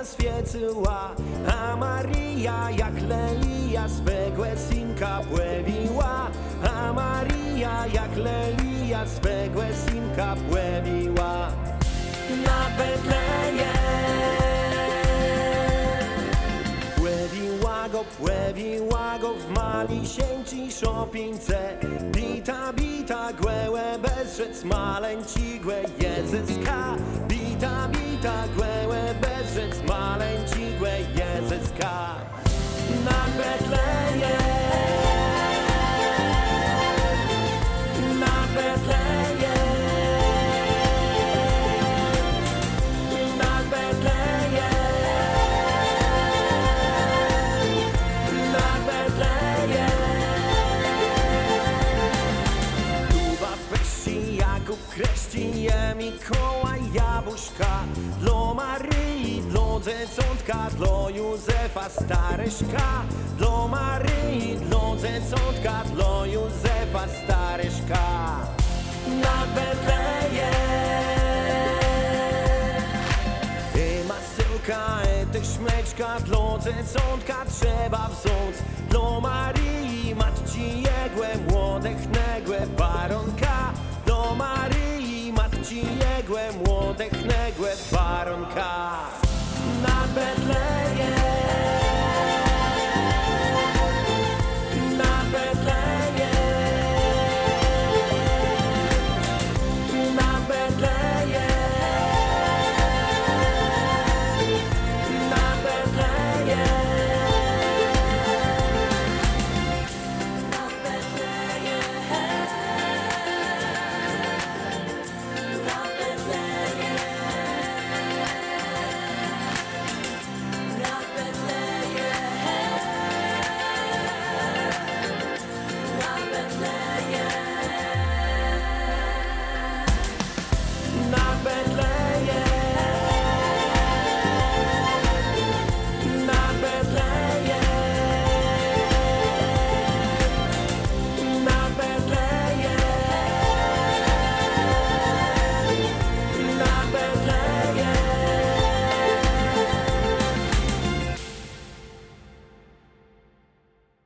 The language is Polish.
zaswiecyła, a Maria jak Lelia swego synka płewiła, a Maria jak Lelia swego synka płewiła na Betlejem. Płewiła go w malisieńci szopince, bita głęłę bezrzec maleńcigłe Jezyska, bita głęłę bezrzec maleńcigłe Jezyska na Betlejem, na Betlejem, na Betlejem. Kreści Mikołaj jabłuszka dla Maryi, dla dzieciątka, dla Józefa staryszka, dla Maryi, dla dzieciątka, dla Józefa staryszka na Betlejem. I masełka, i tych śmeczka, dla dzieciątka trzeba wziąć, dla Maryi, matci jegłe, młodych negłe baronka, dla Maryi, matci jegłe, młodych negłe baronka.